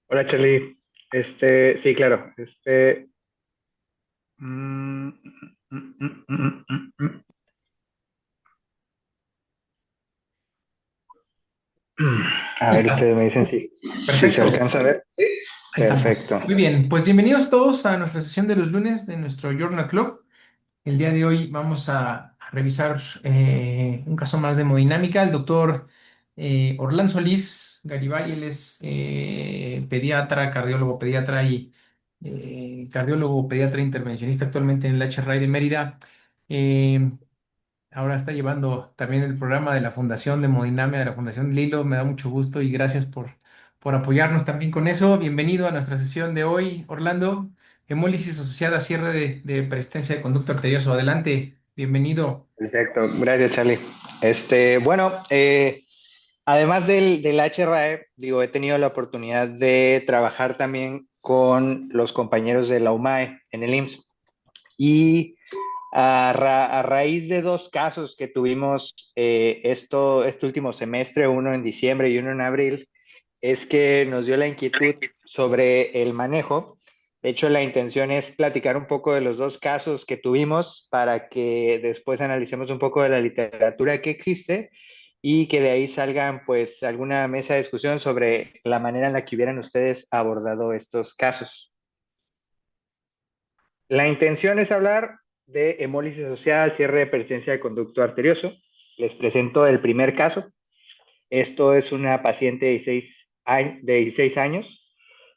Hola Charlie, sí, claro, mm, a ver, ustedes me ¿Estás? dicen si se Perfecto, alcanza a ver. Sí. ahí estamos. Perfecto. Muy bien, pues bienvenidos todos a nuestra sesión de los lunes de nuestro Journal Club. El día de hoy vamos a revisar un caso más de hemodinámica. El doctor Orlando Solís Garibay, él es pediatra, cardiólogo pediatra y cardiólogo pediatra intervencionista actualmente en el HRI de Mérida. Eh, Ahora está llevando también el programa de la Fundación de Hemodinamia, de la Fundación Lilo. Me da mucho gusto y gracias por apoyarnos también con eso. Bienvenido a nuestra sesión de hoy, Orlando. Hemólisis asociada a cierre de persistencia de conducto arterioso. Adelante, bienvenido. Perfecto, gracias Charlie. Bueno, además del HRAE, digo, he tenido la oportunidad de trabajar también con los compañeros de la UMAE en el IMSS y a raíz de dos casos que tuvimos este último semestre, uno en diciembre y uno en abril, es que nos dio la inquietud sobre el manejo. De hecho, la intención es platicar un poco de los dos casos que tuvimos para que después analicemos un poco de la literatura que existe y que de ahí salgan pues alguna mesa de discusión sobre la manera en la que hubieran ustedes abordado estos casos. La intención es hablar de hemólisis asociada al cierre de persistencia de conducto arterioso. Les presento el primer caso. Esto es una paciente de 16 años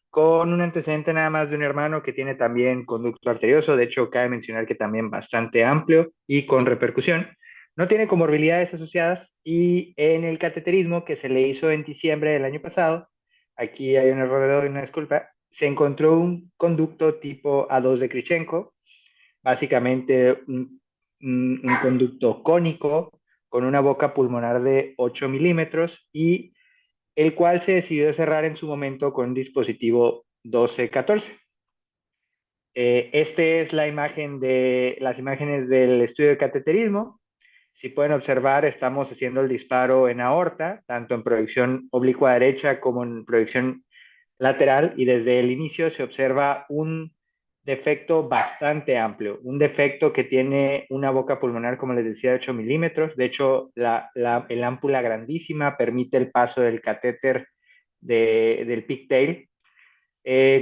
con un antecedente nada más de un hermano que tiene también conducto arterioso. De hecho, cabe mencionar que también bastante amplio y con repercusión. No tiene comorbilidades asociadas y en el cateterismo que se le hizo en diciembre del año pasado, aquí hay un error de doy, una disculpa, se encontró un conducto tipo A2 de Krichenko, básicamente un conducto cónico con una boca pulmonar de 8 milímetros y el cual se decidió cerrar en su momento con un dispositivo 12-14. Este es la imagen de las imágenes del estudio de cateterismo. Si pueden observar, estamos haciendo el disparo en aorta, tanto en proyección oblicua derecha como en proyección lateral, y desde el inicio se observa un defecto bastante amplio, un defecto que tiene una boca pulmonar, como les decía, de 8 milímetros. De hecho, el ámpula grandísima permite el paso del catéter del pigtail.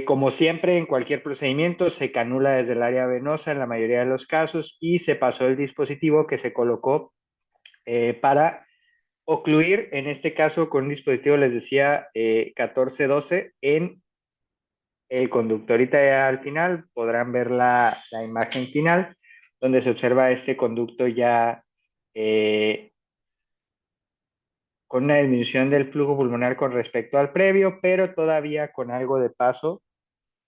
Como siempre, en cualquier procedimiento se canula desde el área venosa en la mayoría de los casos y se pasó el dispositivo que se colocó para ocluir, en este caso con un dispositivo, les decía, 14-12 en el conducto. Ahorita ya al final podrán ver la imagen final donde se observa este conducto ya eh, con una disminución del flujo pulmonar con respecto al previo, pero todavía con algo de paso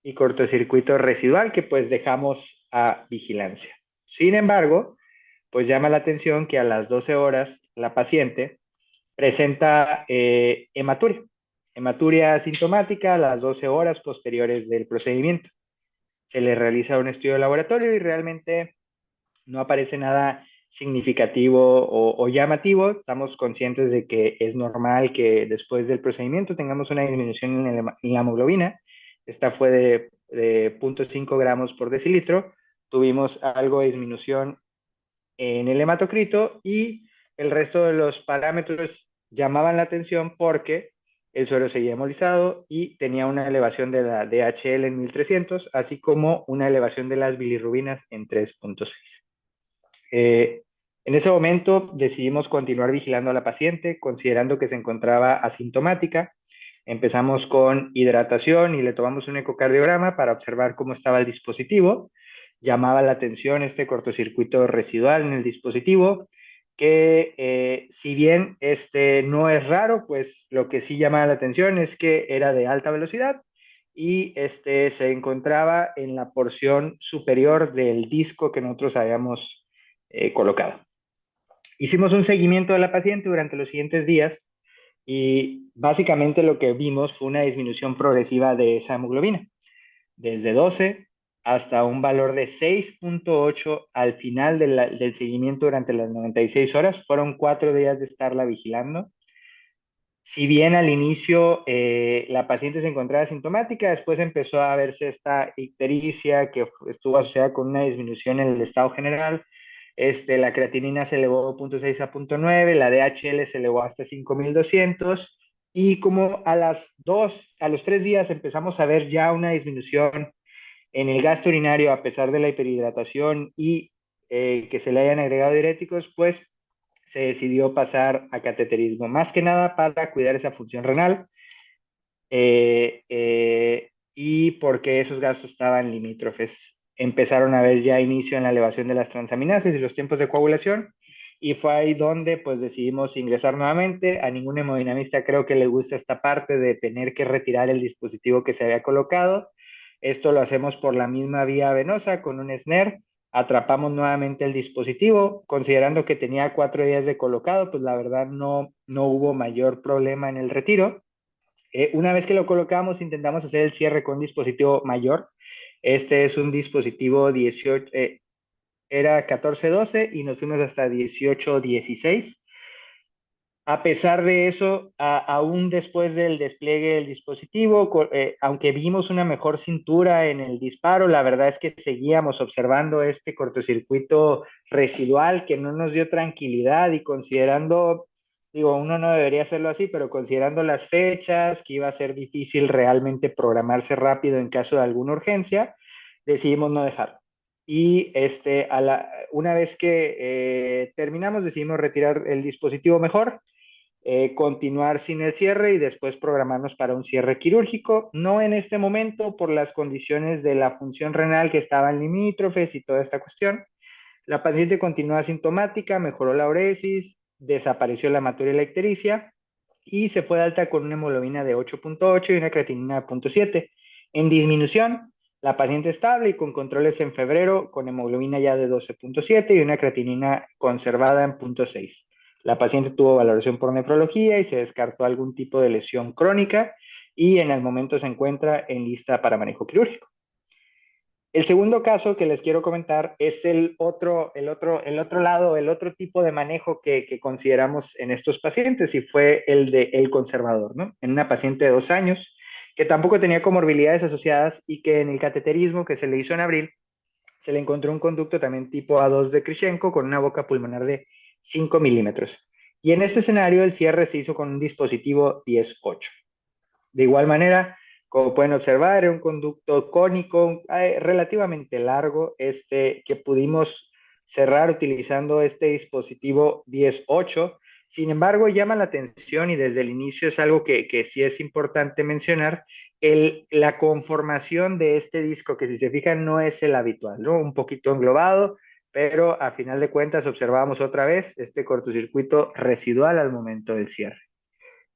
y cortocircuito residual que pues dejamos a vigilancia. Sin embargo, pues llama la atención que a las 12 horas la paciente presenta hematuria asintomática a las 12 horas posteriores del procedimiento. Se le realiza un estudio de laboratorio y realmente no aparece nada significativo o llamativo. Estamos conscientes de que es normal que después del procedimiento tengamos una disminución en la hemoglobina. Esta fue de 0.5 gramos por decilitro. Tuvimos algo de disminución en el hematocrito y el resto de los parámetros llamaban la atención porque el suero seguía hemolizado y tenía una elevación de la DHL en 1300, así como una elevación de las bilirrubinas en 3.6. En ese momento decidimos continuar vigilando a la paciente, considerando que se encontraba asintomática. Empezamos con hidratación y le tomamos un ecocardiograma para observar cómo estaba el dispositivo. Llamaba la atención este cortocircuito residual en el dispositivo, que si bien este no es raro, pues lo que sí llamaba la atención es que era de alta velocidad y este se encontraba en la porción superior del disco que nosotros habíamos colocado. Hicimos un seguimiento de la paciente durante los siguientes días y básicamente lo que vimos fue una disminución progresiva de esa hemoglobina, desde 12 hasta un valor de 6.8 al final del seguimiento durante las 96 horas. Fueron 4 días de estarla vigilando. Si bien al inicio la paciente se encontraba asintomática, después empezó a verse esta ictericia que estuvo asociada con una disminución en el estado general. La creatinina se elevó 0.6 a 0.9, la DHL se elevó hasta 5200 y como a los 3 días empezamos a ver ya una disminución en el gasto urinario a pesar de la hiperhidratación y que se le hayan agregado diuréticos, pues se decidió pasar a cateterismo, más que nada para cuidar esa función renal y porque esos gastos estaban limítrofes. Empezaron a ver ya inicio en la elevación de las transaminases y los tiempos de coagulación, y fue ahí donde pues decidimos ingresar nuevamente. A ningún hemodinamista creo que le gusta esta parte de tener que retirar el dispositivo que se había colocado. Esto lo hacemos por la misma vía venosa con un snare. Atrapamos nuevamente el dispositivo, considerando que tenía 4 días de colocado, pues la verdad no hubo mayor problema en el retiro. Una vez que lo colocamos, intentamos hacer el cierre con un dispositivo mayor. Este es un dispositivo 18, era 14-12 y nos fuimos hasta 18-16. A pesar de eso, aún después del despliegue del dispositivo, aunque vimos una mejor cintura en el disparo, la verdad es que seguíamos observando este cortocircuito residual que no nos dio tranquilidad, y considerando, digo, uno no debería hacerlo así, pero considerando las fechas, que iba a ser difícil realmente programarse rápido en caso de alguna urgencia, decidimos no dejarlo. Y una vez que terminamos, decidimos retirar el dispositivo mejor, continuar sin el cierre y después programarnos para un cierre quirúrgico. No en este momento por las condiciones de la función renal que estaban limítrofes y toda esta cuestión. La paciente continuó asintomática, mejoró la uresis, desapareció la hematuria y la ictericia y se fue de alta con una hemoglobina de 8.8 y una creatinina de 0.7. En disminución, la paciente estable y con controles en febrero con hemoglobina ya de 12.7 y una creatinina conservada en 0.6. La paciente tuvo valoración por nefrología y se descartó algún tipo de lesión crónica, y en el momento se encuentra en lista para manejo quirúrgico. El segundo caso que les quiero comentar es el otro lado, el otro tipo de manejo que consideramos en estos pacientes, y fue el de el conservador, ¿no? En una paciente de 2 años que tampoco tenía comorbilidades asociadas y que en el cateterismo que se le hizo en abril se le encontró un conducto también tipo A2 de Krishenko con una boca pulmonar de 5 milímetros. Y en este escenario el cierre se hizo con un dispositivo 10-8. De igual manera, como pueden observar, era un conducto cónico relativamente largo, que pudimos cerrar utilizando este dispositivo 10-8. Sin embargo, llama la atención, y desde el inicio es algo que sí es importante mencionar, la conformación de este disco, que si se fijan no es el habitual, ¿no? Un poquito englobado, pero a final de cuentas observamos otra vez este cortocircuito residual al momento del cierre.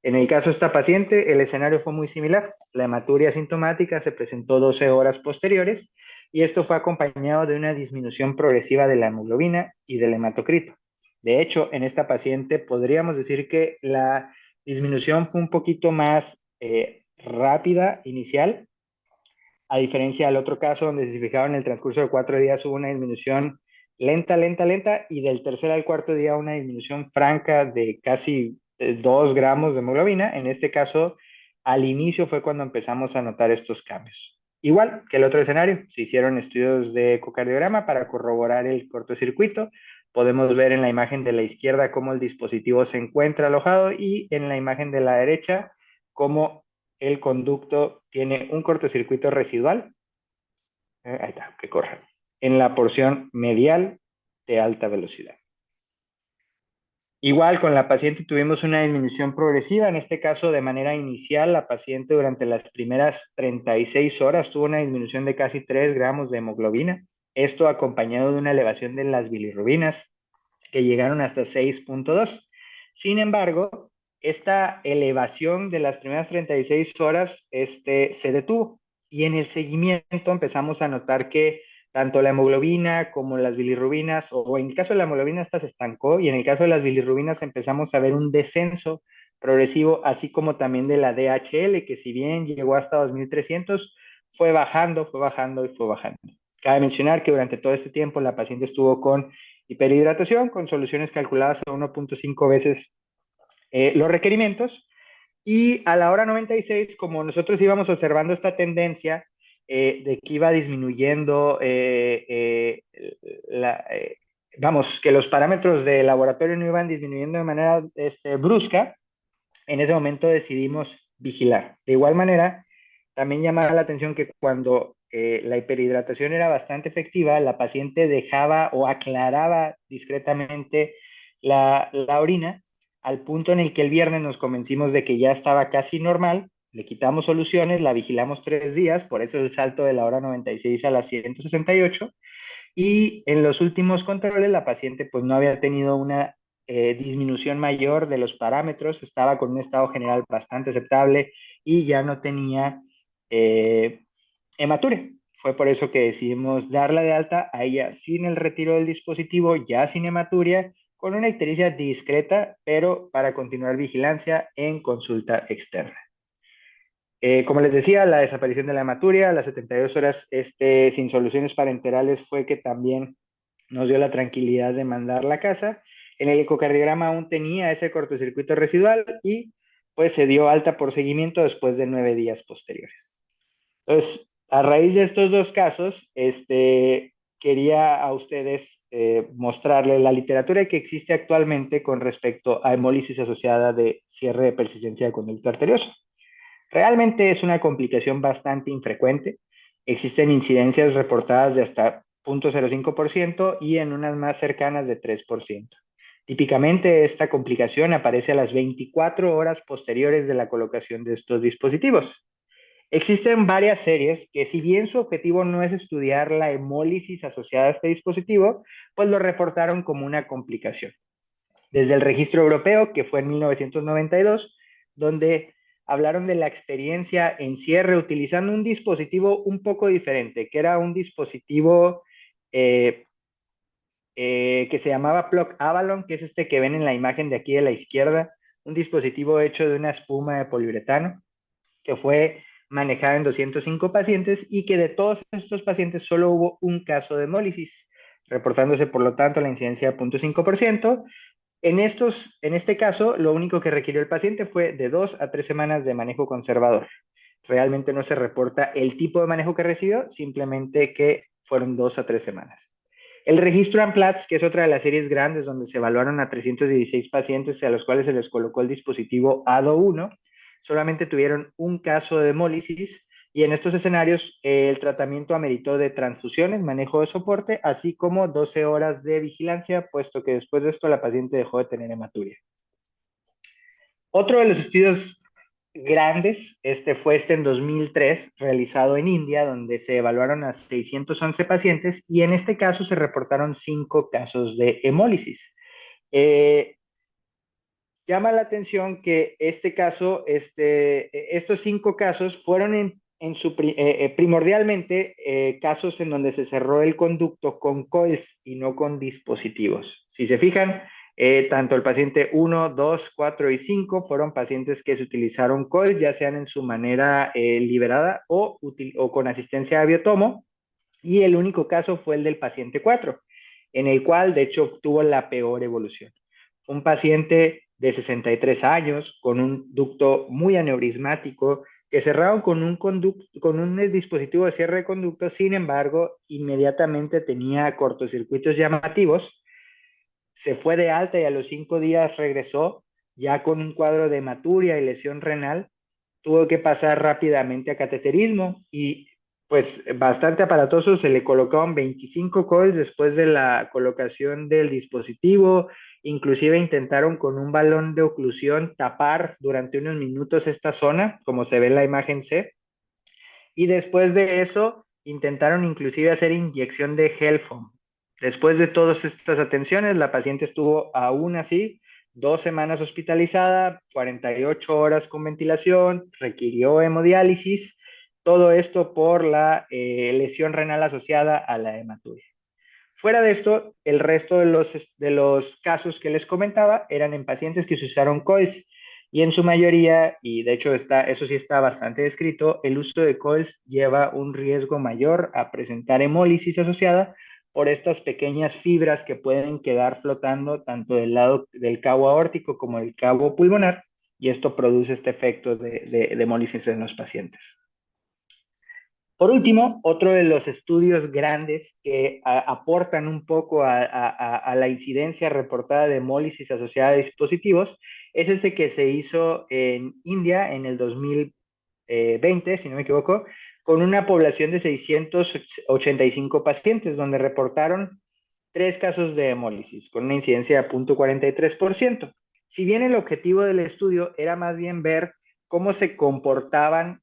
En el caso de esta paciente, el escenario fue muy similar. La hematuria asintomática se presentó 12 horas posteriores, y esto fue acompañado de una disminución progresiva de la hemoglobina y del hematocrito. De hecho, en esta paciente podríamos decir que la disminución fue un poquito más rápida inicial, a diferencia del otro caso donde, si se fijaron, en el transcurso de 4 días hubo una disminución lenta, lenta, lenta, y del tercer al cuarto día una disminución franca de casi 2 gramos de hemoglobina. En este caso, al inicio fue cuando empezamos a notar estos cambios. Igual que el otro escenario, se hicieron estudios de ecocardiograma para corroborar el cortocircuito. Podemos ver en la imagen de la izquierda cómo el dispositivo se encuentra alojado, y en la imagen de la derecha cómo el conducto tiene un cortocircuito residual, ahí está, que corre, en la porción medial de alta velocidad. Igual con la paciente tuvimos una disminución progresiva, en este caso de manera inicial. La paciente durante las primeras 36 horas tuvo una disminución de casi 3 gramos de hemoglobina, esto acompañado de una elevación de las bilirrubinas que llegaron hasta 6.2. Sin embargo, esta elevación de las primeras 36 horas se detuvo, y en el seguimiento empezamos a notar que tanto la hemoglobina como las bilirrubinas, o en el caso de la hemoglobina esta se estancó, y en el caso de las bilirrubinas empezamos a ver un descenso progresivo, así como también de la DHL, que si bien llegó hasta 2300, fue bajando, fue bajando y fue bajando. Cabe mencionar que durante todo este tiempo la paciente estuvo con hiperhidratación, con soluciones calculadas a 1.5 veces los requerimientos, Y a la hora 96, como nosotros íbamos observando esta tendencia de que iba disminuyendo, vamos, que los parámetros de laboratorio no iban disminuyendo de manera brusca, en ese momento decidimos vigilar. De igual manera, también llamaba la atención que cuando la hiperhidratación era bastante efectiva, la paciente dejaba o aclaraba discretamente la orina, al punto en el que el viernes nos convencimos de que ya estaba casi normal, le quitamos soluciones, la vigilamos 3 días, por eso el salto de la hora 96 a la 168, y en los últimos controles la paciente pues no había tenido una disminución mayor de los parámetros, estaba con un estado general bastante aceptable y ya no tenía eh, hematuria. Fue por eso que decidimos darla de alta a ella sin el retiro del dispositivo, ya sin hematuria, con una ictericia discreta, pero para continuar vigilancia en consulta externa. Como les decía, la desaparición de la hematuria a las 72 horas sin soluciones parenterales fue que también nos dio la tranquilidad de mandarla a casa. En el ecocardiograma aún tenía ese cortocircuito residual y pues se dio alta por seguimiento después de 9 días posteriores. Entonces, a raíz de estos dos casos, quería a ustedes mostrarles la literatura que existe actualmente con respecto a hemólisis asociada de cierre de persistencia de conducto arterioso. Realmente es una complicación bastante infrecuente. Existen incidencias reportadas de hasta 0.05% y en unas más cercanas de 3%. Típicamente esta complicación aparece a las 24 horas posteriores de la colocación de estos dispositivos. Existen varias series que, si bien su objetivo no es estudiar la hemólisis asociada a este dispositivo, pues lo reportaron como una complicación. Desde el registro europeo, que fue en 1992, donde hablaron de la experiencia en cierre utilizando un dispositivo un poco diferente, que era un dispositivo eh, que se llamaba Plug Avalon, que es este que ven en la imagen de aquí de la izquierda, un dispositivo hecho de una espuma de poliuretano, que fue manejada en 205 pacientes y que de todos estos pacientes solo hubo un caso de hemólisis, reportándose por lo tanto la incidencia de 0.5%. En este caso, lo único que requirió el paciente fue de 2 a 3 semanas de manejo conservador. Realmente no se reporta el tipo de manejo que recibió, simplemente que fueron 2 a 3 semanas. El registro AMPLATS, que es otra de las series grandes donde se evaluaron a 316 pacientes a los cuales se les colocó el dispositivo ADO1, solamente tuvieron un caso de hemólisis y en estos escenarios el tratamiento ameritó de transfusiones, manejo de soporte, así como 12 horas de vigilancia, puesto que después de esto la paciente dejó de tener hematuria. Otro de los estudios grandes, fue en 2003, realizado en India, donde se evaluaron a 611 pacientes y en este caso se reportaron 5 casos de hemólisis. Eh, Llama la atención que estos 5 casos fueron primordialmente casos en donde se cerró el conducto con coils y no con dispositivos. Si se fijan, tanto el paciente 1, 2, 4 y 5 fueron pacientes que se utilizaron coils, ya sean en su manera liberada o con asistencia a biotomo, y el único caso fue el del paciente 4, en el cual de hecho tuvo la peor evolución. Un paciente de 63 años con un ducto muy aneurismático que cerraron con un dispositivo de cierre de conducto, sin embargo, inmediatamente tenía cortocircuitos llamativos, se fue de alta y a los 5 días regresó ya con un cuadro de hematuria y lesión renal, tuvo que pasar rápidamente a cateterismo y pues bastante aparatoso, se le colocaron 25 coils después de la colocación del dispositivo, inclusive intentaron con un balón de oclusión tapar durante unos minutos esta zona, como se ve en la imagen C, y después de eso intentaron inclusive hacer inyección de Helfon. Después de todas estas atenciones, la paciente estuvo aún así 2 semanas hospitalizada, 48 horas con ventilación, requirió hemodiálisis, todo esto por la lesión renal asociada a la hematuria. Fuera de esto, el resto de los casos que les comentaba eran en pacientes que se usaron coils y en su mayoría, y de hecho eso sí está bastante descrito, el uso de coils lleva un riesgo mayor a presentar hemólisis asociada por estas pequeñas fibras que pueden quedar flotando tanto del lado del cabo aórtico como del cabo pulmonar y esto produce este efecto de hemólisis en los pacientes. Por último, otro de los estudios grandes que aportan un poco a la incidencia reportada de hemólisis asociada a dispositivos es este que se hizo en India en el 2020, si no me equivoco, con una población de 685 pacientes, donde reportaron 3 casos de hemólisis, con una incidencia de 0.43%. Si bien el objetivo del estudio era más bien ver cómo se comportaban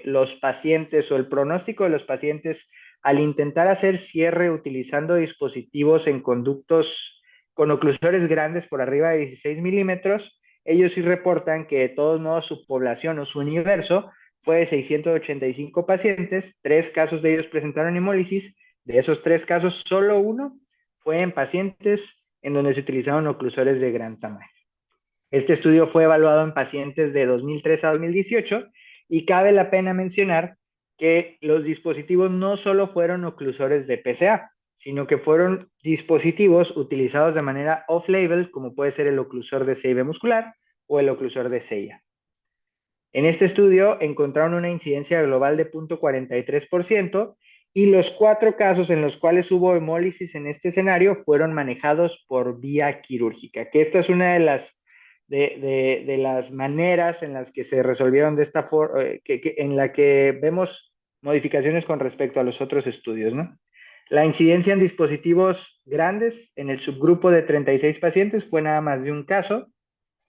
los pacientes o el pronóstico de los pacientes al intentar hacer cierre utilizando dispositivos en conductos con oclusores grandes por arriba de 16 milímetros, ellos sí reportan que de todos modos su población o su universo fue de 685 pacientes, 3 casos de ellos presentaron hemólisis, de esos 3 casos solo uno fue en pacientes en donde se utilizaron oclusores de gran tamaño. Este estudio fue evaluado en pacientes de 2003 a 2018 y cabe la pena mencionar que los dispositivos no solo fueron oclusores de PCA, sino que fueron dispositivos utilizados de manera off-label, como puede ser el oclusor de CIB muscular o el oclusor de CIA. En este estudio encontraron una incidencia global de 0.43% y los 4 casos en los cuales hubo hemólisis en este escenario fueron manejados por vía quirúrgica, que esta es una de las maneras en las que se resolvieron de esta forma, en la que vemos modificaciones con respecto a los otros estudios, ¿no? La incidencia en dispositivos grandes en el subgrupo de 36 pacientes fue nada más de un caso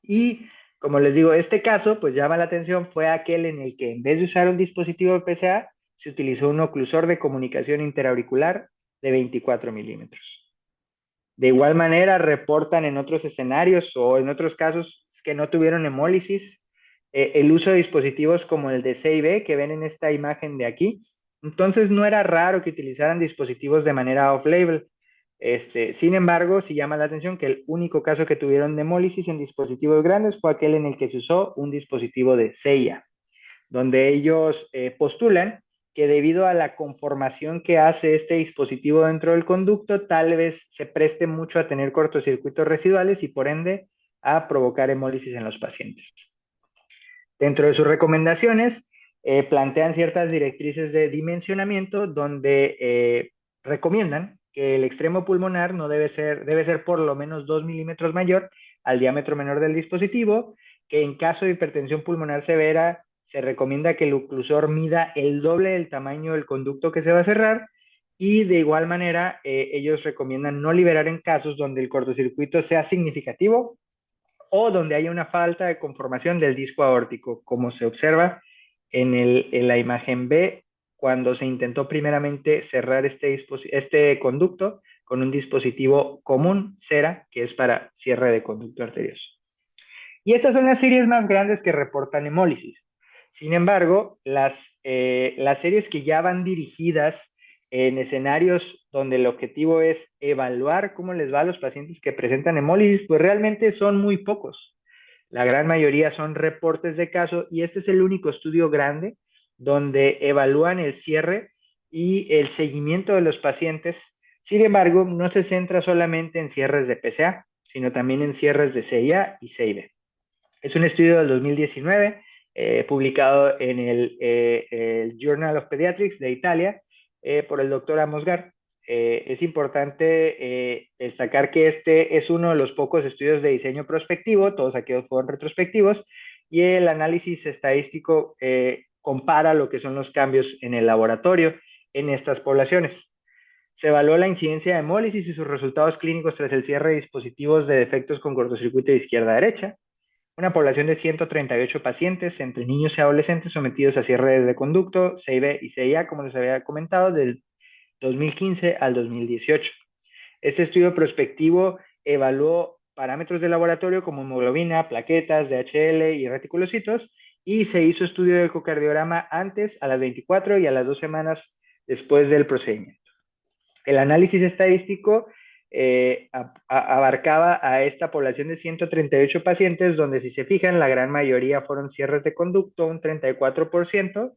y como les digo, este caso, pues llama la atención, fue aquel en el que en vez de usar un dispositivo de PCA, se utilizó un oclusor de comunicación interauricular de 24 milímetros. De igual manera, reportan en otros escenarios o en otros casos que no tuvieron hemólisis, el uso de dispositivos como el de CIB que ven en esta imagen de aquí. Entonces, no era raro que utilizaran dispositivos de manera off-label. Sin embargo, sí llama la atención que el único caso que tuvieron de hemólisis en dispositivos grandes fue aquel en el que se usó un dispositivo de CIA, donde ellos postulan que debido a la conformación que hace este dispositivo dentro del conducto, tal vez se preste mucho a tener cortocircuitos residuales y por ende a provocar hemólisis en los pacientes. Dentro de sus recomendaciones, plantean ciertas directrices de dimensionamiento donde recomiendan que el extremo pulmonar no debe ser por lo menos 2 milímetros mayor al diámetro menor del dispositivo, que en caso de hipertensión pulmonar severa se recomienda que el oclusor mida el doble del tamaño del conducto que se va a cerrar y de igual manera ellos recomiendan no liberar en casos donde el cortocircuito sea significativo o donde haya una falta de conformación del disco aórtico, como se observa en la imagen B, cuando se intentó primeramente cerrar este conducto con un dispositivo común, CERA, que es para cierre de conducto arterioso. Y estas son las series más grandes que reportan hemólisis. Sin embargo, las series que ya van dirigidas en escenarios donde el objetivo es evaluar cómo les va a los pacientes que presentan hemólisis, pues realmente son muy pocos. La gran mayoría son reportes de caso y este es el único estudio grande donde evalúan el cierre y el seguimiento de los pacientes. Sin embargo, no se centra solamente en cierres de PCA, sino también en cierres de CIA y CIB. Es un estudio del 2019 publicado en el Journal of Pediatrics de Italia por el doctor Amos Gar. Es importante destacar que este es uno de los pocos estudios de diseño prospectivo, todos aquellos fueron retrospectivos, y el análisis estadístico compara lo que son los cambios en el laboratorio en estas poblaciones. Se evaluó la incidencia de hemólisis y sus resultados clínicos tras el cierre de dispositivos de defectos con cortocircuito de izquierda a derecha. Una población de 138 pacientes entre niños y adolescentes sometidos a cierre de conducto, CIB y CIA, como les había comentado, del 2015 al 2018. Este estudio prospectivo evaluó parámetros de laboratorio como hemoglobina, plaquetas, DHL y reticulocitos, y se hizo estudio de ecocardiograma antes, a las 24 y a las 2 semanas después del procedimiento. El análisis estadístico abarcaba a esta población de 138 pacientes, donde si se fijan, la gran mayoría fueron cierres de conducto, un 34%,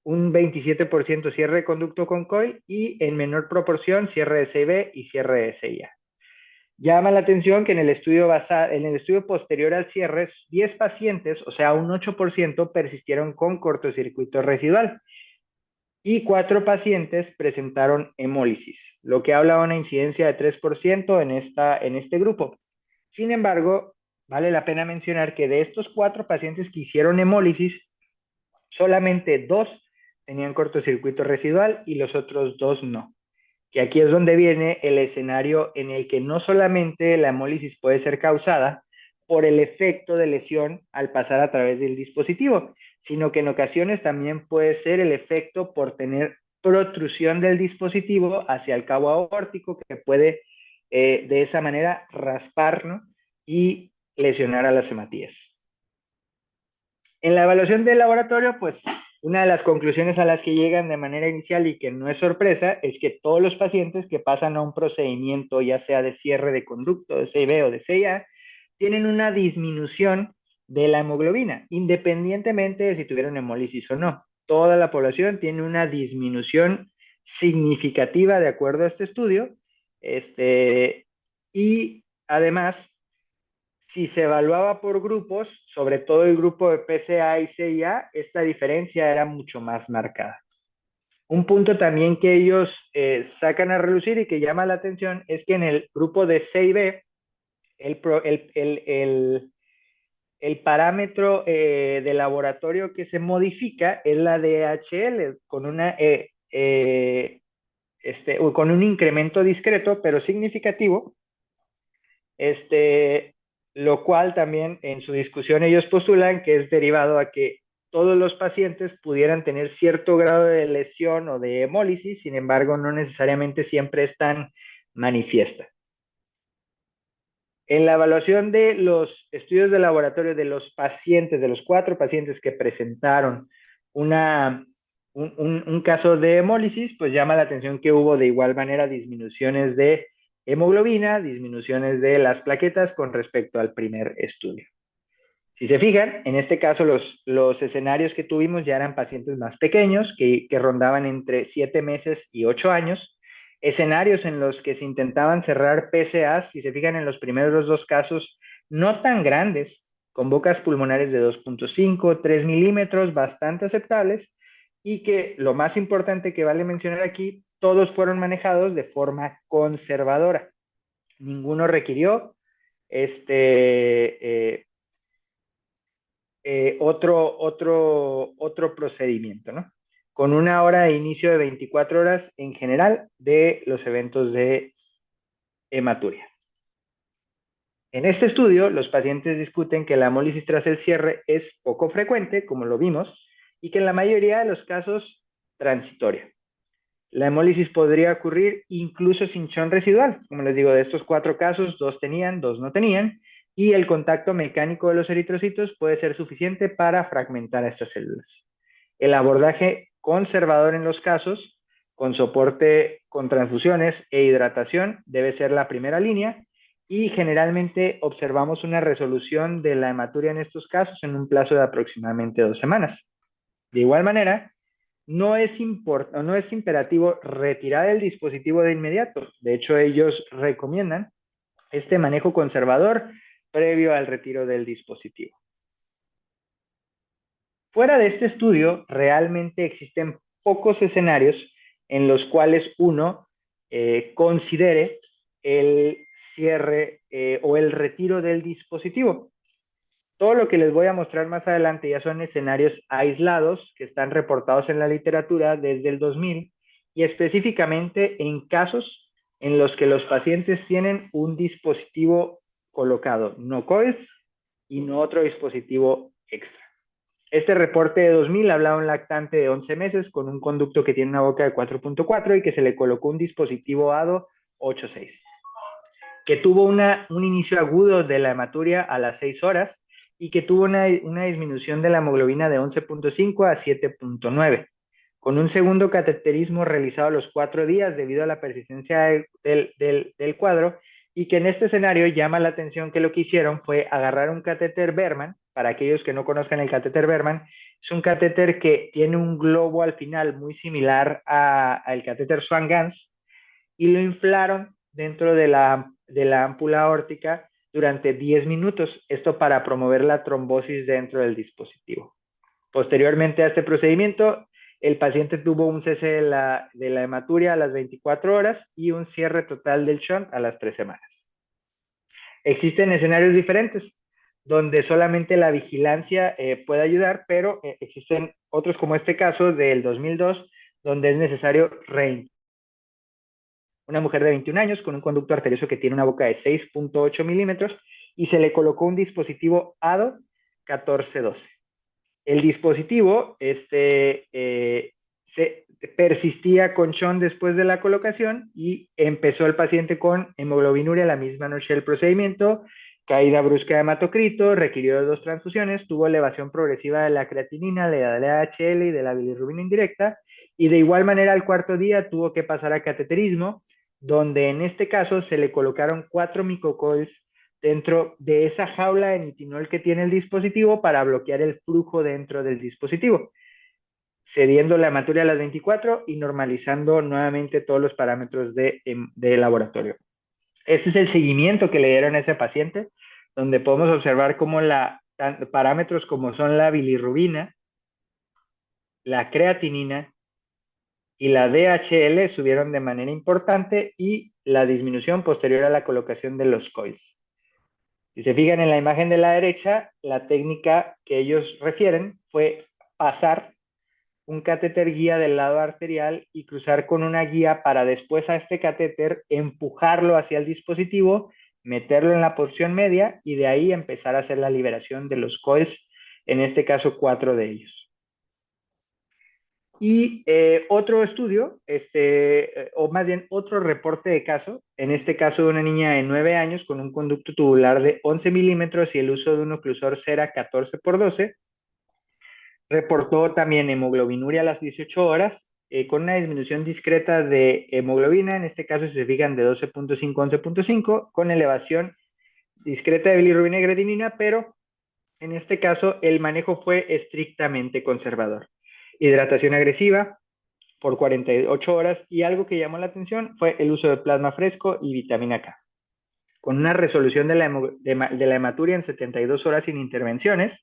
un 27% cierre de conducto con COIL y en menor proporción cierre de CIB y cierre de CIA. Llama la atención que en el estudio posterior al cierre, 10 pacientes, o sea, un 8%, persistieron con cortocircuito residual y 4 pacientes presentaron hemólisis, lo que habla de una incidencia de 3% en este grupo. Sin embargo, vale la pena mencionar que de estos 4 pacientes que hicieron hemólisis, solamente 2 tenían cortocircuito residual y los otros 2 no. Que aquí es donde viene el escenario en el que no solamente la hemólisis puede ser causada por el efecto de lesión al pasar a través del dispositivo, sino que en ocasiones también puede ser el efecto por tener protrusión del dispositivo hacia el cabo aórtico que puede de esa manera raspar, ¿no? Y lesionar a las hematías. En la evaluación del laboratorio, pues una de las conclusiones a las que llegan de manera inicial y que no es sorpresa es que todos los pacientes que pasan a un procedimiento, ya sea de cierre de conducto, de CIB o de CIA, tienen una disminución de la hemoglobina, independientemente de si tuvieron hemólisis o no. Toda la población tiene una disminución significativa de acuerdo a este estudio. Y además, si se evaluaba por grupos, sobre todo el grupo de PCA y CIA, esta diferencia era mucho más marcada. Un punto también que ellos sacan a relucir y que llama la atención es que en el grupo de C y B, el parámetro de laboratorio que se modifica es la DHL, con un incremento discreto pero significativo, este, lo cual también en su discusión ellos postulan que es derivado a que todos los pacientes pudieran tener cierto grado de lesión o de hemólisis, sin embargo, no necesariamente siempre es tan manifiesta. En la evaluación de los estudios de laboratorio de los pacientes, de los 4 pacientes que presentaron un caso de hemólisis, pues llama la atención que hubo de igual manera disminuciones de hemoglobina, disminuciones de las plaquetas con respecto al primer estudio. Si se fijan, en este caso los escenarios que tuvimos ya eran pacientes más pequeños, que rondaban entre 7 meses y 8 años, escenarios en los que se intentaban cerrar PCAs, si se fijan en los primeros 2 casos, no tan grandes, con bocas pulmonares de 2.5, 3 milímetros, bastante aceptables, y que lo más importante que vale mencionar aquí, todos fueron manejados de forma conservadora. Ninguno requirió otro procedimiento, ¿no? Con una hora de inicio de 24 horas en general de los eventos de hematuria. En este estudio, los pacientes discuten que la hemólisis tras el cierre es poco frecuente, como lo vimos, y que en la mayoría de los casos transitoria. La hemólisis podría ocurrir incluso sin chon residual. Como les digo, de estos 4 casos, 2 tenían, 2 no tenían, y el contacto mecánico de los eritrocitos puede ser suficiente para fragmentar a estas células. El abordaje conservador en los casos, con soporte con transfusiones e hidratación, debe ser la primera línea, y generalmente observamos una resolución de la hematuria en estos casos en un plazo de aproximadamente 2 semanas. De igual manera, no es imperativo retirar el dispositivo de inmediato. De hecho, ellos recomiendan este manejo conservador previo al retiro del dispositivo. Fuera de este estudio, realmente existen pocos escenarios en los cuales uno considere el cierre o el retiro del dispositivo. Todo lo que les voy a mostrar más adelante ya son escenarios aislados que están reportados en la literatura desde el 2000 y específicamente en casos en los que los pacientes tienen un dispositivo colocado, no coils y no otro dispositivo extra. Este reporte de 2000 hablaba de un lactante de 11 meses con un conducto que tiene una boca de 4.4 y que se le colocó un dispositivo ADO 8.6, que tuvo un inicio agudo de la hematuria a las 6 horas y que tuvo una disminución de la hemoglobina de 11.5 a 7.9, con un segundo cateterismo realizado a los 4 días debido a la persistencia del cuadro, y que en este escenario llama la atención que lo que hicieron fue agarrar un catéter Berman. Para aquellos que no conozcan el catéter Berman, es un catéter que tiene un globo al final muy similar al catéter Swan-Ganz, y lo inflaron dentro de la de la ámpula aórtica durante 10 minutos, esto para promover la trombosis dentro del dispositivo. Posteriormente a este procedimiento, el paciente tuvo un cese de la hematuria a las 24 horas y un cierre total del shunt a las 3 semanas. Existen escenarios diferentes donde solamente la vigilancia puede ayudar, pero existen otros como este caso del 2002, donde es necesario reintegrar una mujer de 21 años con un conducto arterioso que tiene una boca de 6.8 milímetros y se le colocó un dispositivo ADO 1412. El dispositivo se persistía con Sean después de la colocación y empezó el paciente con hemoglobinuria la misma noche del procedimiento, caída brusca de hematocrito, requirió de 2 transfusiones, tuvo elevación progresiva de la creatinina, de la LHL y de la bilirrubina indirecta, y de igual manera al cuarto día tuvo que pasar a cateterismo, donde en este caso se le colocaron 4 micocoils dentro de esa jaula de nitinol que tiene el dispositivo para bloquear el flujo dentro del dispositivo, cediendo la hematuria a las 24 y normalizando nuevamente todos los parámetros de laboratorio. Este es el seguimiento que le dieron a ese paciente, donde podemos observar cómo parámetros como son la bilirrubina, la creatinina y la DHL subieron de manera importante y la disminución posterior a la colocación de los coils. Si se fijan en la imagen de la derecha, la técnica que ellos refieren fue pasar un catéter guía del lado arterial y cruzar con una guía para después a este catéter empujarlo hacia el dispositivo, meterlo en la porción media y de ahí empezar a hacer la liberación de los coils, en este caso 4 de ellos. Y otro estudio, o más bien otro reporte de caso, en este caso de una niña de 9 años con un conducto tubular de 11 milímetros y el uso de un oclusor cera 14 por 12, reportó también hemoglobinuria a las 18 horas, con una disminución discreta de hemoglobina, en este caso si se fijan de 12.5 a 11.5, con elevación discreta de bilirrubina y creatinina, pero en este caso el manejo fue estrictamente conservador. Hidratación agresiva por 48 horas y algo que llamó la atención fue el uso de plasma fresco y vitamina K. Con una resolución de la hematuria en 72 horas sin intervenciones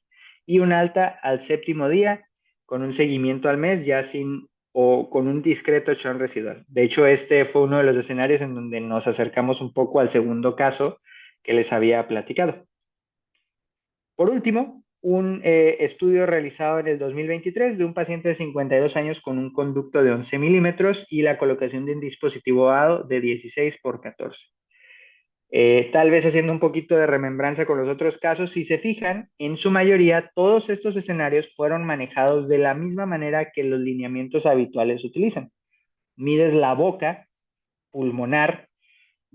y un alta al séptimo día con un seguimiento al mes ya sin o con un discreto churn residual. De hecho, este fue uno de los escenarios en donde nos acercamos un poco al segundo caso que les había platicado. Por último, un estudio realizado en el 2023 de un paciente de 52 años con un conducto de 11 milímetros y la colocación de un dispositivo ADO de 16 por 14. Tal vez haciendo un poquito de remembranza con los otros casos, si se fijan, en su mayoría todos estos escenarios fueron manejados de la misma manera que los lineamientos habituales utilizan. Mides la boca pulmonar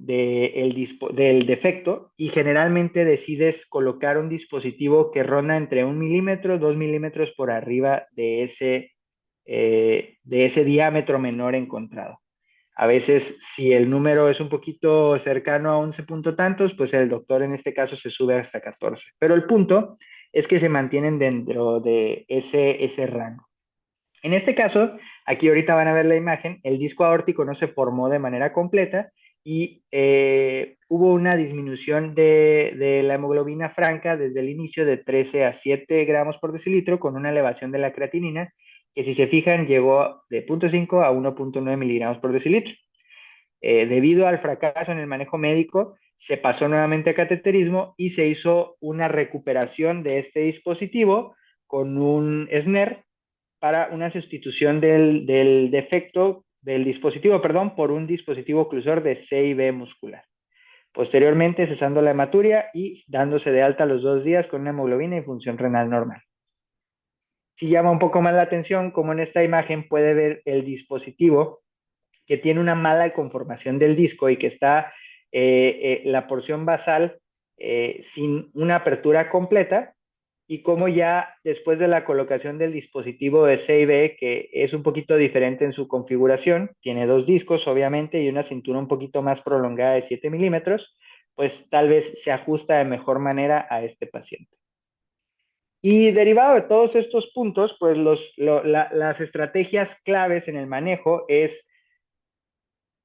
del defecto y generalmente decides colocar un dispositivo que ronda entre 1 milímetro, 2 milímetros por arriba de ese diámetro menor encontrado. A veces, si el número es un poquito cercano a 11 punto tantos, pues el doctor en este caso se sube hasta 14. Pero el punto es que se mantienen dentro de ese rango. En este caso, aquí ahorita van a ver la imagen, el disco aórtico no se formó de manera completa y hubo una disminución de la hemoglobina franca desde el inicio de 13 a 7 gramos por decilitro con una elevación de la creatinina que si se fijan llegó de 0.5 a 1.9 miligramos por decilitro. Debido al fracaso en el manejo médico, se pasó nuevamente a cateterismo y se hizo una recuperación de este dispositivo con un SNER para una sustitución del defecto del dispositivo, perdón, por un dispositivo oclusor de C y B muscular. Posteriormente, cesando la hematuria y dándose de alta a los 2 días con una hemoglobina y función renal normal. Si llama un poco más la atención, como en esta imagen puede ver el dispositivo que tiene una mala conformación del disco y que está la porción basal sin una apertura completa, y como ya después de la colocación del dispositivo de C y B, que es un poquito diferente en su configuración, tiene 2 discos obviamente y una cintura un poquito más prolongada de 7 milímetros, pues tal vez se ajusta de mejor manera a este paciente. Y derivado de todos estos puntos, pues las estrategias claves en el manejo es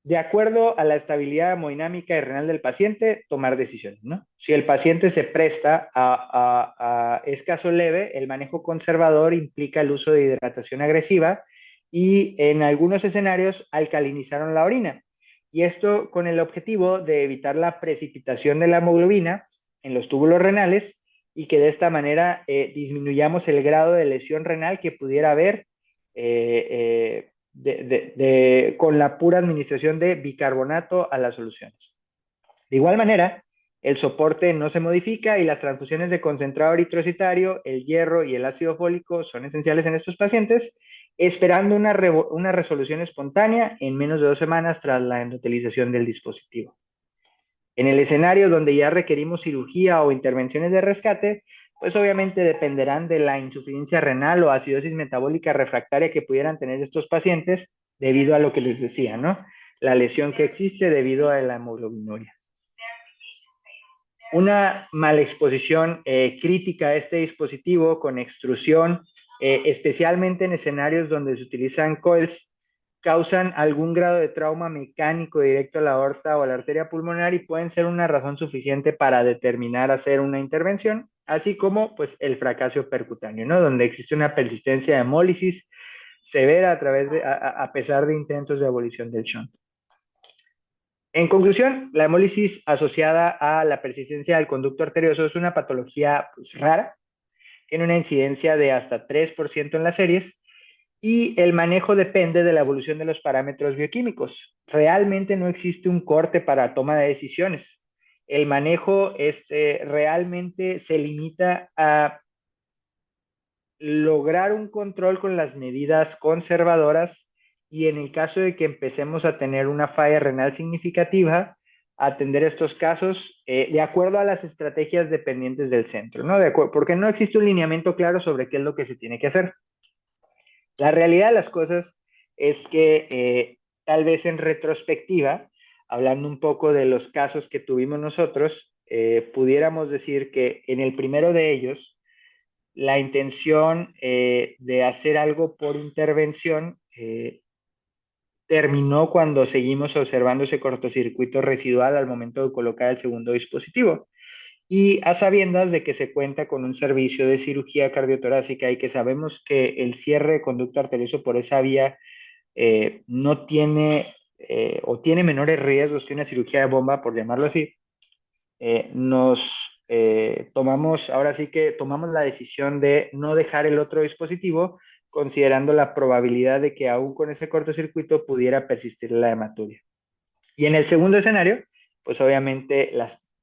de acuerdo a la estabilidad hemodinámica y renal del paciente, tomar decisiones, ¿no? Si el paciente se presta a es caso leve, el manejo conservador implica el uso de hidratación agresiva y en algunos escenarios alcalinizaron la orina. Y esto con el objetivo de evitar la precipitación de la hemoglobina en los túbulos renales y que de esta manera disminuyamos el grado de lesión renal que pudiera haber con la pura administración de bicarbonato a las soluciones. De igual manera, el soporte no se modifica y las transfusiones de concentrado eritrocitario, el hierro y el ácido fólico son esenciales en estos pacientes, esperando una resolución espontánea en menos de 2 semanas tras la endotelización del dispositivo. En el escenario donde ya requerimos cirugía o intervenciones de rescate, pues obviamente dependerán de la insuficiencia renal o acidosis metabólica refractaria que pudieran tener estos pacientes debido a lo que les decía, ¿no? La lesión que existe debido a la hemoglobinuria. Una malexposición crítica a este dispositivo con extrusión, especialmente en escenarios donde se utilizan coils, causan algún grado de trauma mecánico directo a la aorta o a la arteria pulmonar y pueden ser una razón suficiente para determinar hacer una intervención, así como pues el fracaso percutáneo, ¿no? Donde existe una persistencia de hemólisis severa a pesar de intentos de abolición del shunt. En conclusión, la hemólisis asociada a la persistencia del conducto arterioso es una patología pues, rara, tiene una incidencia de hasta 3% en las series y el manejo depende de la evolución de los parámetros bioquímicos. Realmente no existe un corte para toma de decisiones. El manejo realmente se limita a lograr un control con las medidas conservadoras y en el caso de que empecemos a tener una falla renal significativa, atender estos casos de acuerdo a las estrategias dependientes del centro, ¿no? Porque no existe un lineamiento claro sobre qué es lo que se tiene que hacer. La realidad de las cosas es que tal vez en retrospectiva, hablando un poco de los casos que tuvimos nosotros, pudiéramos decir que en el primero de ellos, la intención de hacer algo por intervención terminó cuando seguimos observando ese cortocircuito residual al momento de colocar el segundo dispositivo. Y a sabiendas de que se cuenta con un servicio de cirugía cardiotorácica y que sabemos que el cierre de conducto arterioso por esa vía no tiene o tiene menores riesgos que una cirugía de bomba, por llamarlo así, nos tomamos, ahora sí que tomamos la decisión de no dejar el otro dispositivo, considerando la probabilidad de que aún con ese cortocircuito pudiera persistir la hematuria. Y en el segundo escenario, pues obviamente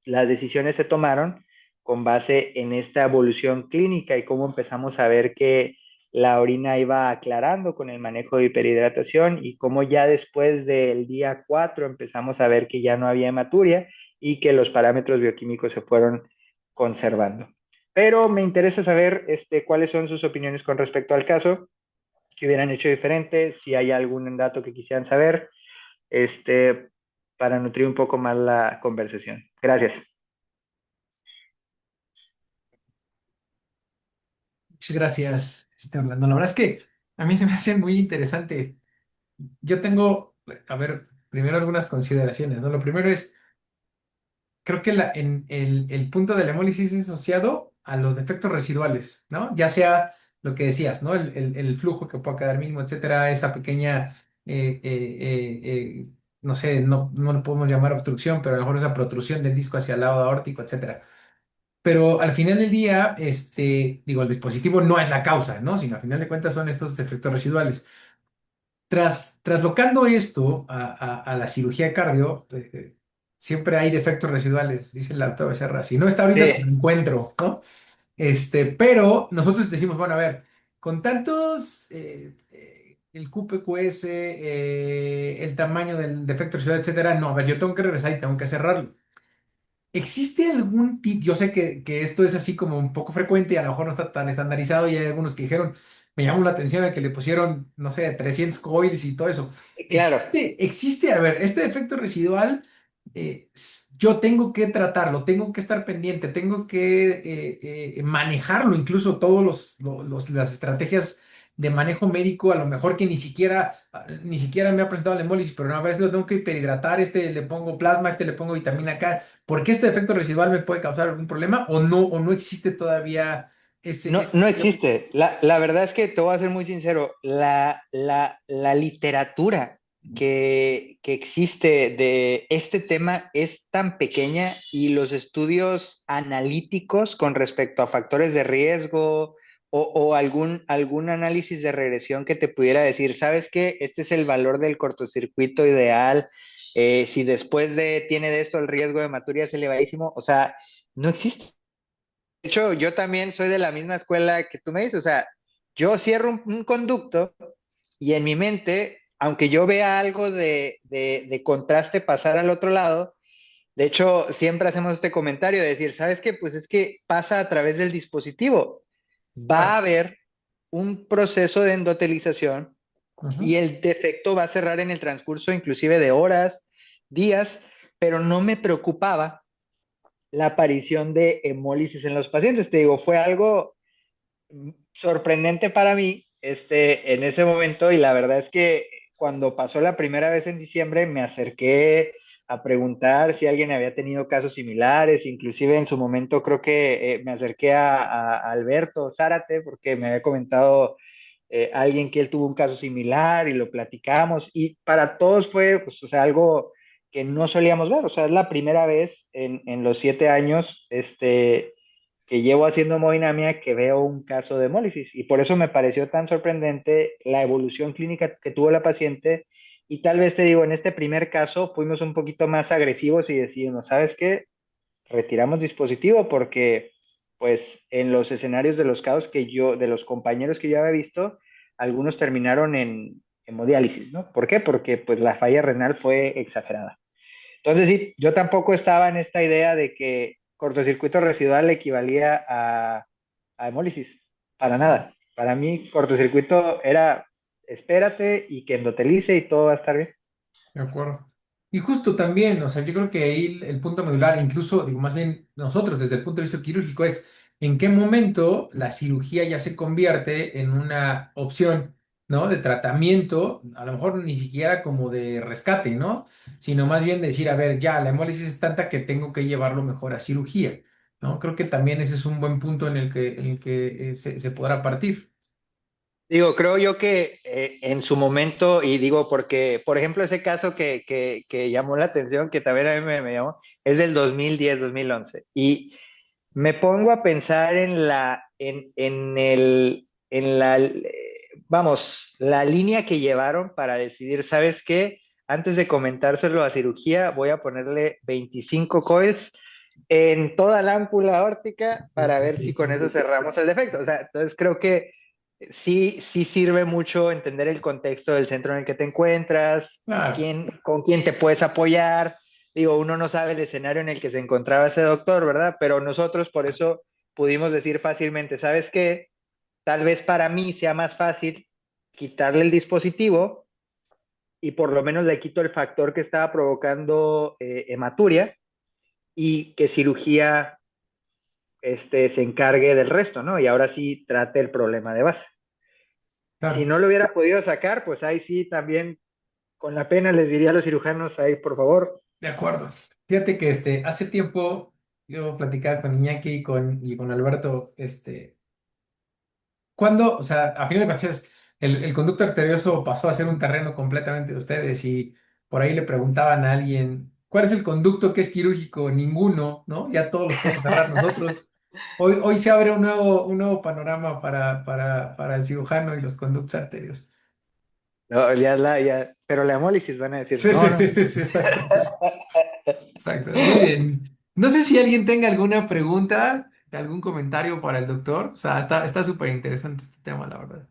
las decisiones se tomaron con base en esta evolución clínica y cómo empezamos a ver que la orina iba aclarando con el manejo de hiperhidratación y cómo ya después del día 4 empezamos a ver que ya no había hematuria y que los parámetros bioquímicos se fueron conservando. Pero me interesa saber cuáles son sus opiniones con respecto al caso, qué hubieran hecho diferente, si hay algún dato que quisieran saber, este, para nutrir un poco más la conversación. Gracias. Muchas gracias, Orlando. La verdad es que a mí se me hace muy interesante. Yo tengo, a ver, primero algunas consideraciones, ¿no? Lo primero es, creo que el punto de la hemólisis es asociado a los defectos residuales, ¿no? Ya sea lo que decías, ¿no? El flujo que pueda quedar mínimo, etcétera, esa pequeña, no sé, no lo podemos llamar obstrucción, pero a lo mejor esa protrusión del disco hacia el lado aórtico, etcétera. Pero al final del día, digo, el dispositivo no es la causa, ¿no? Sino al final de cuentas son estos defectos residuales. Traslocando esto a la cirugía de cardio, siempre hay defectos residuales, dice el doctor Becerra. Si no está ahorita, te lo Sí, encuentro, ¿no? Pero nosotros decimos, bueno, a ver, con tantos, el QPQS, el tamaño del defecto residual, etcétera, no, a ver, yo tengo que regresar y tengo que cerrarlo. ¿Existe algún tip? Yo sé que esto es así como un poco frecuente y a lo mejor no está tan estandarizado y hay algunos que dijeron, me llamó la atención el que le pusieron, no sé, 300 coils y todo eso. claro. A ver, este efecto residual, yo tengo que tratarlo, tengo que estar pendiente, tengo que manejarlo, incluso todos las estrategias de manejo médico, a lo mejor que ni siquiera me ha presentado la hemólisis, pero no, a veces lo tengo que hiperhidratar, este le pongo plasma, este le pongo vitamina K, ¿porque este efecto residual me puede causar algún problema o no existe todavía No, ese no tema? existe. La verdad es que te voy a ser muy sincero. La literatura que existe de este tema es tan pequeña y los estudios analíticos con respecto a factores de riesgo o algún análisis de regresión que te pudiera decir, ¿sabes qué? Este es el valor del cortocircuito ideal. Si después tiene de esto el riesgo de hematuria es elevadísimo. O sea, no existe. De hecho, yo también soy de la misma escuela que tú me dices, o sea, yo cierro un conducto y en mi mente, aunque yo vea algo de contraste pasar al otro lado, de hecho, siempre hacemos este comentario de decir, ¿sabes qué? Pues es que pasa a través del dispositivo. Va a Claro. haber un proceso de endotelización y Ujú. el defecto va a cerrar en el transcurso inclusive de horas, días, pero no me preocupaba la aparición de hemólisis en los pacientes. Te digo, fue algo sorprendente para mí en ese momento y la verdad es que cuando pasó la primera vez en diciembre me acerqué a preguntar si alguien había tenido casos similares, inclusive en su momento creo que me acerqué a Alberto Zárate porque me había comentado alguien que él tuvo un caso similar y lo platicamos y para todos fue pues, o sea, algo que no solíamos ver, o sea, es la primera vez en los 7 años que llevo haciendo hemodinamia que veo un caso de hemólisis y por eso me pareció tan sorprendente la evolución clínica que tuvo la paciente y tal vez te digo, en este primer caso fuimos un poquito más agresivos y decimos, ¿sabes qué? Retiramos dispositivo porque pues en los escenarios de los casos de los compañeros que yo había visto, algunos terminaron en hemodiálisis, ¿no? ¿Por qué? Porque pues la falla renal fue exagerada. Entonces, sí, yo tampoco estaba en esta idea de que cortocircuito residual equivalía a hemólisis, para nada. Para mí, cortocircuito era espérate y que endotelice y todo va a estar bien. De acuerdo. Y justo también, o sea, yo creo que ahí el punto medular, incluso, digo, más bien nosotros desde el punto de vista quirúrgico, es en qué momento la cirugía ya se convierte en una opción, ¿no? De tratamiento, a lo mejor ni siquiera como de rescate, ¿no? Sino más bien decir, a ver, ya, la hemólisis es tanta que tengo que llevarlo mejor a cirugía, ¿no? Creo que también ese es un buen punto en el que se podrá partir. Digo, creo yo que en su momento, y digo porque, por ejemplo, ese caso que llamó la atención, que también a mí me llamó, es del 2010-2011. Y me pongo a pensar vamos, la línea que llevaron para decidir, ¿sabes qué? Antes de comentárselo a cirugía, voy a ponerle 25 coils en toda la ámpula aórtica para ver si con eso cerramos el defecto. O sea, entonces creo que sí sirve mucho entender el contexto del centro en el que te encuentras, Claro. con quién te puedes apoyar. Digo, uno no sabe el escenario en el que se encontraba ese doctor, ¿verdad? Pero nosotros por eso pudimos decir fácilmente, ¿sabes qué? Tal vez para mí sea más fácil quitarle el dispositivo y por lo menos le quito el factor que estaba provocando hematuria y que cirugía se encargue del resto, ¿no? Y ahora sí trate el problema de base. Si Claro. no lo hubiera podido sacar, pues ahí sí también con la pena les diría a los cirujanos ahí, por favor. De acuerdo. Fíjate que hace tiempo yo platicaba con Iñaki y con Alberto, cuando, o sea, a fin de cuentas, el conducto arterioso pasó a ser un terreno completamente de ustedes y por ahí le preguntaban a alguien, ¿cuál es el conducto que es quirúrgico? Ninguno, ¿no? Ya todos los podemos cerrar nosotros. Hoy se abre un nuevo panorama para el cirujano y los conductos arterios. No, pero la hemólisis van a decir, Sí, no, sí, sí, no. sí, sí, exacto. Exacto, muy bien. No sé si alguien tenga alguna pregunta, algún comentario para el doctor. O sea, está súper interesante este tema, la verdad.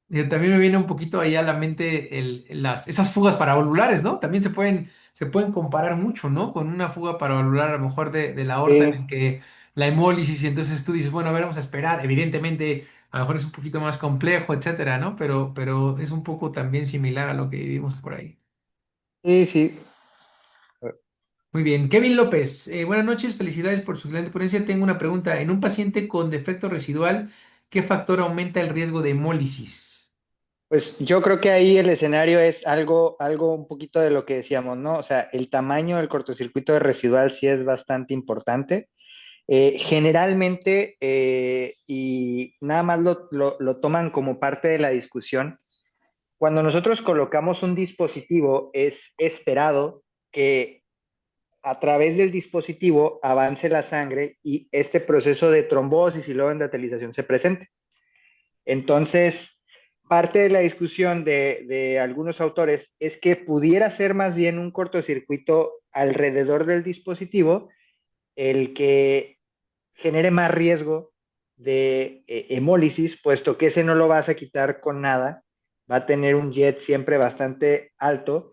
Y también me viene un poquito ahí a la mente esas fugas paravalvulares, ¿no? También se pueden comparar mucho, ¿no? Con una fuga paravalvular a lo mejor de la aorta en Sí, el que la hemólisis y entonces tú dices, bueno, a ver, vamos a esperar. Evidentemente A lo mejor es un poquito más complejo, etcétera, ¿no? Pero es un poco también similar a lo que vivimos por ahí. Sí, sí. Muy bien. Kevin López, buenas noches, felicidades por su excelente ponencia. Tengo una pregunta. En un paciente con defecto residual, ¿qué factor aumenta el riesgo de hemólisis? Pues yo creo que ahí el escenario es algo un poquito de lo que decíamos, ¿no? O sea, el tamaño del cortocircuito de residual sí es bastante importante. Generalmente, y nada más lo toman como parte de la discusión, cuando nosotros colocamos un dispositivo es esperado que a través del dispositivo avance la sangre y este proceso de trombosis y luego endotelización se presente. Entonces, parte de la discusión de algunos autores es que pudiera ser más bien un cortocircuito alrededor del dispositivo el que genere más riesgo de hemólisis, puesto que ese no lo vas a quitar con nada, va a tener un jet siempre bastante alto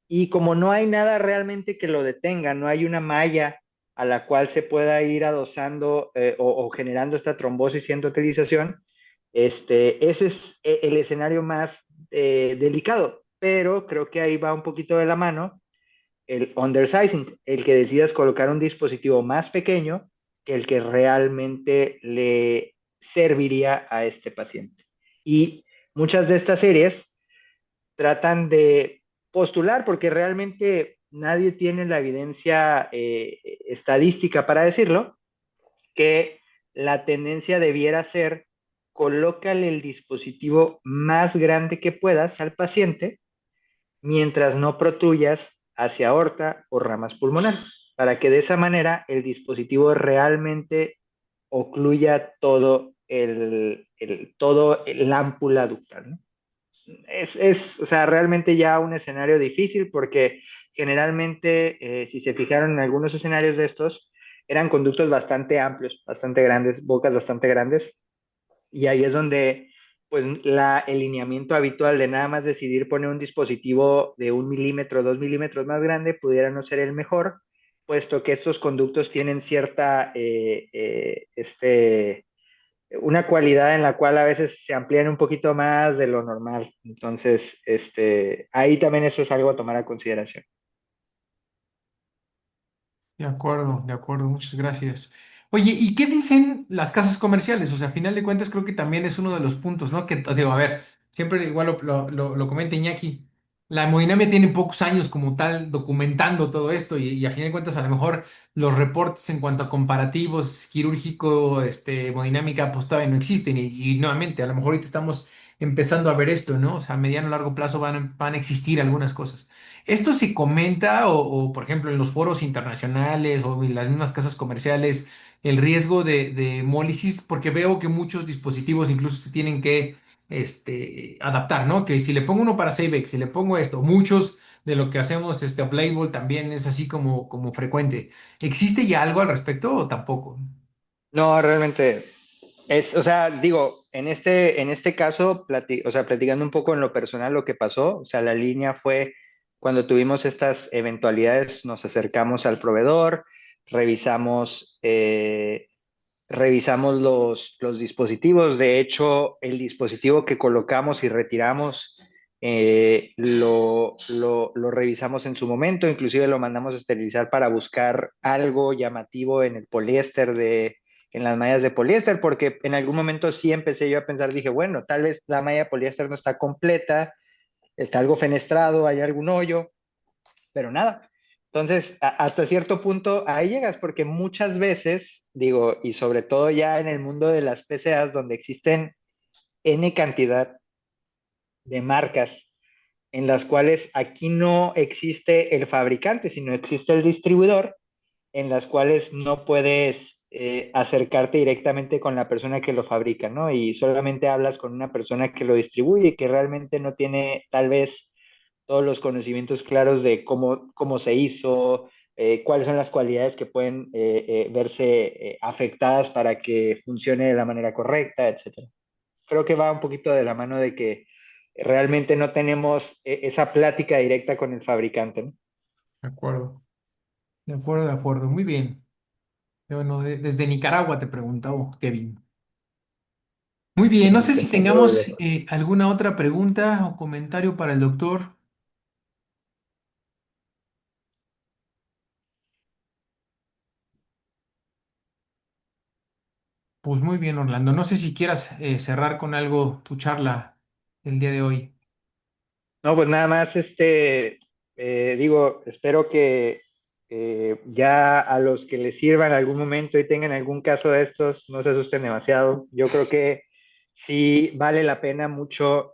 y como no hay nada realmente que lo detenga, no hay una malla a la cual se pueda ir adosando o generando esta trombosis y endotelización, ese es el escenario más delicado, pero creo que ahí va un poquito de la mano el undersizing, el que decidas colocar un dispositivo más pequeño que el que realmente le serviría a este paciente. Y muchas de estas series tratan de postular, porque realmente nadie tiene la evidencia estadística para decirlo, que la tendencia debiera ser colócale el dispositivo más grande que puedas al paciente mientras no protuyas hacia aorta o ramas pulmonares, para que de esa manera el dispositivo realmente ocluya todo el ámpula ductal, ¿no? O sea, realmente ya un escenario difícil porque generalmente, si se fijaron en algunos escenarios de estos, eran conductos bastante amplios, bastante grandes, bocas bastante grandes, y ahí es donde, pues, el lineamiento habitual de nada más decidir poner un dispositivo de 1 milímetro, 2 milímetros más grande pudiera no ser el mejor, puesto que estos conductos tienen cierta, una cualidad en la cual a veces se amplían un poquito más de lo normal. Entonces, ahí también eso es algo a tomar a consideración. De acuerdo, muchas gracias. Oye, ¿y qué dicen las casas comerciales? O sea, a final de cuentas creo que también es uno de los puntos, ¿no? Que, digo, a ver, siempre igual lo comenta Iñaki, la hemodinamia tiene pocos años como tal documentando todo esto y a final de cuentas a lo mejor los reportes en cuanto a comparativos quirúrgico, hemodinámica, pues todavía no existen y nuevamente, a lo mejor ahorita estamos empezando a ver esto, ¿no? O sea, a mediano o largo plazo van a existir algunas cosas. ¿Esto se comenta por ejemplo, en los foros internacionales o en las mismas casas comerciales, el riesgo de hemólisis? Porque veo que muchos dispositivos incluso se tienen que adaptar, ¿no? Que si le pongo uno para Savex, si le pongo esto, muchos de lo que hacemos off-label también es así como frecuente. ¿Existe ya algo al respecto o tampoco? No, realmente o sea, digo, en este caso, o sea, platicando un poco en lo personal lo que pasó, o sea, la línea fue cuando tuvimos estas eventualidades, nos acercamos al proveedor, revisamos, revisamos los dispositivos. De hecho, el dispositivo que colocamos y retiramos lo revisamos en su momento, inclusive lo mandamos a esterilizar para buscar algo llamativo en el poliéster en las mallas de poliéster, porque en algún momento sí empecé yo a pensar, dije, bueno, tal vez la malla de poliéster no está completa, está algo fenestrado, hay algún hoyo, pero nada. Entonces, hasta cierto punto ahí llegas, porque muchas veces, digo, y sobre todo ya en el mundo de las PCAs, donde existen N cantidad de marcas, en las cuales aquí no existe el fabricante, sino existe el distribuidor, en las cuales no puedes acercarte directamente con la persona que lo fabrica, ¿no? Y solamente hablas con una persona que lo distribuye, que realmente no tiene tal vez todos los conocimientos claros de cómo se hizo, cuáles son las cualidades que pueden verse afectadas para que funcione de la manera correcta, etcétera. Creo que va un poquito de la mano de que realmente no tenemos esa plática directa con el fabricante, ¿no? De acuerdo, de acuerdo, de acuerdo. Muy bien. Bueno, desde Nicaragua te preguntaba, Kevin. Muy bien, no sé si Sin duda tengamos alguna. alguna otra pregunta o comentario para el doctor. Pues muy bien, Orlando. No sé si quieras cerrar con algo tu charla el día de hoy. No, pues nada más, digo, espero que ya a los que les sirva en algún momento y tengan algún caso de estos, no se asusten demasiado. Yo creo que sí vale la pena mucho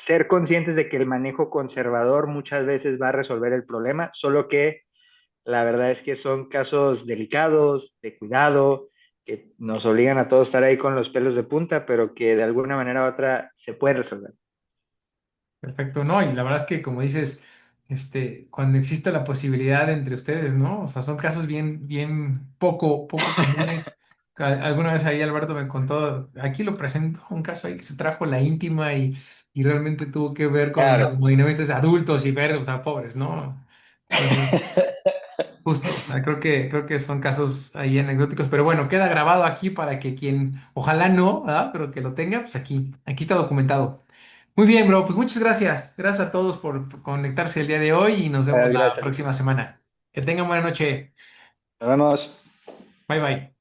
ser conscientes de que el manejo conservador muchas veces va a resolver el problema, solo que la verdad es que son casos delicados, de cuidado, que nos obligan a todos a estar ahí con los pelos de punta, pero que de alguna manera u otra se puede resolver. Perfecto, ¿no? Y la verdad es que, como dices, cuando existe la posibilidad entre ustedes, ¿no? O sea, son casos bien poco comunes. Alguna vez ahí Alberto me contó, aquí lo presento, un caso ahí que se trajo la íntima y realmente tuvo que ver con los Claro. movimientos adultos y ver, o sea, pobres, ¿no? Entonces, justo, creo que son casos ahí anecdóticos, pero bueno, queda grabado aquí para que quien, ojalá no, ¿verdad? Pero que lo tenga, pues aquí está documentado. Muy bien, bro, pues muchas gracias. Gracias a todos por conectarse el día de hoy y nos vemos la Gracias. próxima semana. Que tengan buena noche. Nos vemos. Bye bye.